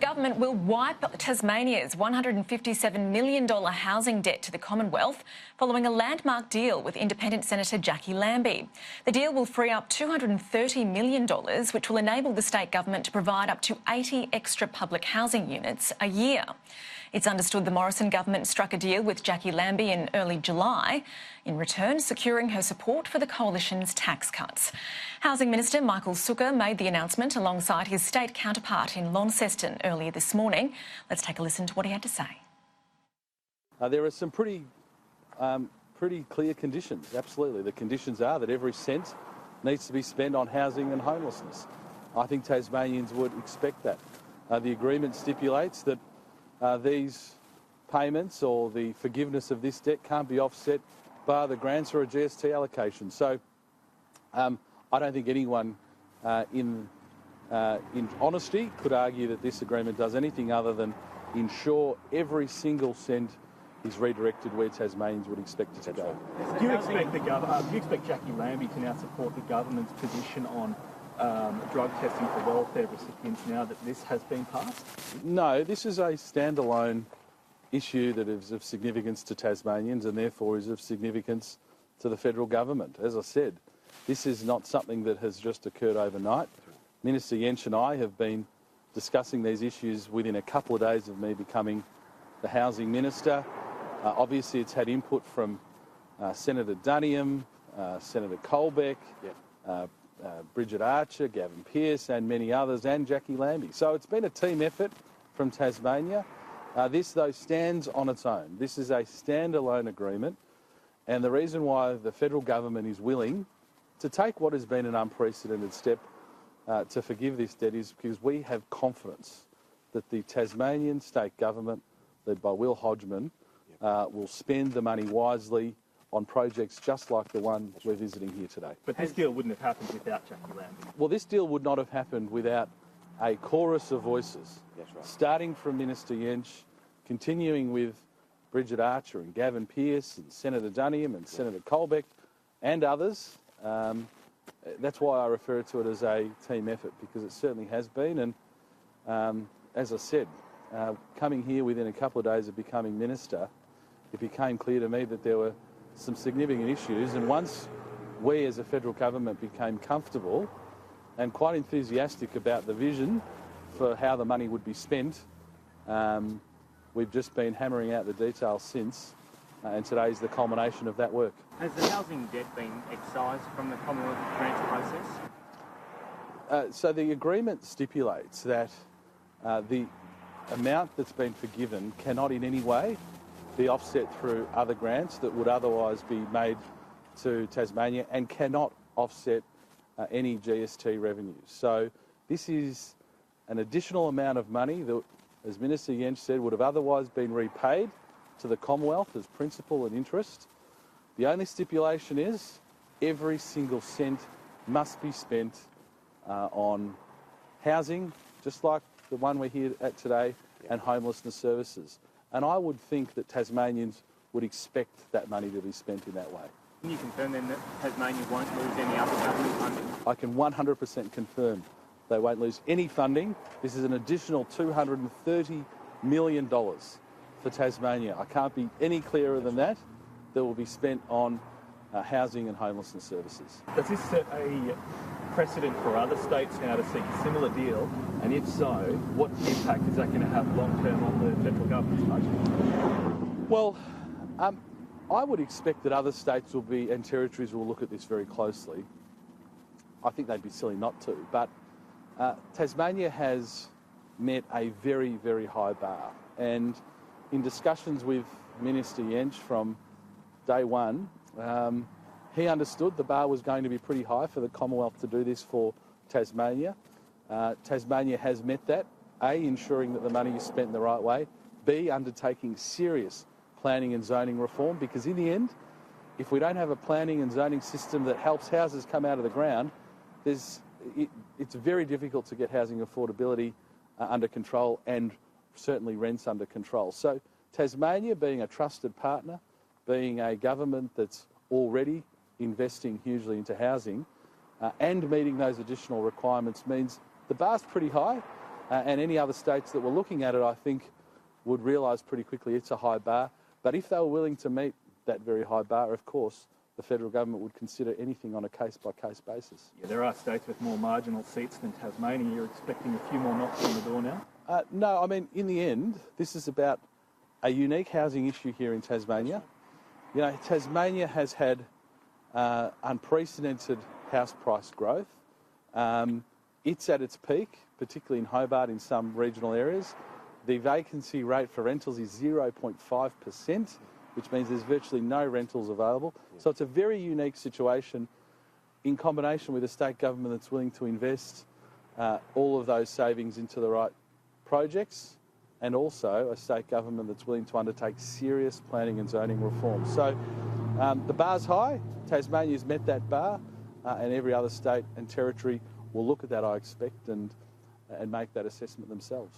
government will wipe Tasmania's $157 million housing debt to the Commonwealth following a landmark deal with independent Senator Jacqui Lambie. The deal will free up $230 million, which will enable the state government to provide up to 80 extra public housing units a year. It's understood the Morrison government struck a deal with Jacqui Lambie in early July, in return securing her support for the coalition's tax cuts. Housing Minister Michael Sukkar made the announcement alongside his state counterpart in Launceston earlier this morning. Let's take a listen to what he had to say. There are some pretty clear conditions, absolutely. The conditions are that every cent needs to be spent on housing and homelessness. I think Tasmanians would expect that. The agreement stipulates that these payments or the forgiveness of this debt can't be offset by the grants or a GST allocation. So I don't think anyone in honesty could argue that this agreement does anything other than ensure every single cent is redirected where Tasmanians would expect it to go. Do you expect Jacqui Lambie to now support the government's position on drug testing for welfare recipients now that this has been passed? No, this is a standalone issue that is of significance to Tasmanians and therefore is of significance to the federal government. As I said, this is not something that has just occurred overnight. Minister Jentsch and I have been discussing these issues within a couple of days of me becoming the Housing Minister. Obviously, it's had input from Senator Duniam, Senator Colbeck, Bridget Archer, Gavin Pearce and many others, and Jacqui Lambie. So it's been a team effort from Tasmania. This, though, stands on its own. This is a standalone agreement, and the reason why the federal government is willing to take what has been an unprecedented step to forgive this debt is because we have confidence that the Tasmanian state government, led by Will Hodgman, will spend the money wisely on projects just like the one we're visiting here today. But this deal wouldn't have happened without Jacqui Lambie. Well, this deal would not have happened without a chorus of voices, starting from Minister Jentsch, continuing with Bridget Archer and Gavin Pearce and Senator Duniam and Senator Colbeck and others. That's why I refer to it as a team effort, because it certainly has been. And as I said, coming here within a couple of days of becoming minister, it became clear to me that there were some significant issues, and once we as a federal government became comfortable and quite enthusiastic about the vision for how the money would be spent, we've just been hammering out the details since, and today is the culmination of that work. Has the housing debt been excised from the Commonwealth grants process? So the agreement stipulates that the amount that's been forgiven cannot in any way be offset through other grants that would otherwise be made to Tasmania and cannot offset any GST revenues. So this is an additional amount of money that, as Minister Jentsch said, would have otherwise been repaid to the Commonwealth as principal and interest. The only stipulation is every single cent must be spent on housing, just like the one we're here at today, and homelessness services. And I would think that Tasmanians would expect that money to be spent in that way. Can you confirm then that Tasmania won't lose any other government funding? I can 100% confirm they won't lose any funding. This is an additional $230 million for Tasmania. I can't be any clearer than that. That will be spent on housing and homelessness services. Does this set a precedent for other states now to seek a similar deal? And if so, what impact is that going to have long-term on the federal government's budget? Well, I would expect that other states will be, and territories will look at this very closely. I think they'd be silly not to, but Tasmania has met a very, very high bar. And in discussions with Minister Jentsch from day one, he understood the bar was going to be pretty high for the Commonwealth to do this for Tasmania. Tasmania has met that, A, ensuring that the money is spent in the right way, B, undertaking serious planning and zoning reform, because in the end, if we don't have a planning and zoning system that helps houses come out of the ground, it's very difficult to get housing affordability under control and certainly rents under control. So Tasmania, being a trusted partner, being a government that's already investing hugely into housing and meeting those additional requirements means the bar's pretty high. and any other states that were looking at it, I think, would realise pretty quickly it's a high bar. But if they were willing to meet that very high bar, of course, the federal government would consider anything on a case-by-case basis. Yeah, there are states with more marginal seats than Tasmania. You're expecting a few more knocks on the door now? No, I mean, in the end, this is about a unique housing issue here in Tasmania. You know, Tasmania has had unprecedented house price growth. It's at its peak, particularly in Hobart in some regional areas. The vacancy rate for rentals is 0.5%, which means there's virtually no rentals available. So it's a very unique situation in combination with a state government that's willing to invest all of those savings into the right projects, and also a state government that's willing to undertake serious planning and zoning reform. So the bar's high, Tasmania's met that bar, and every other state and territory will look at that, I expect, and make that assessment themselves.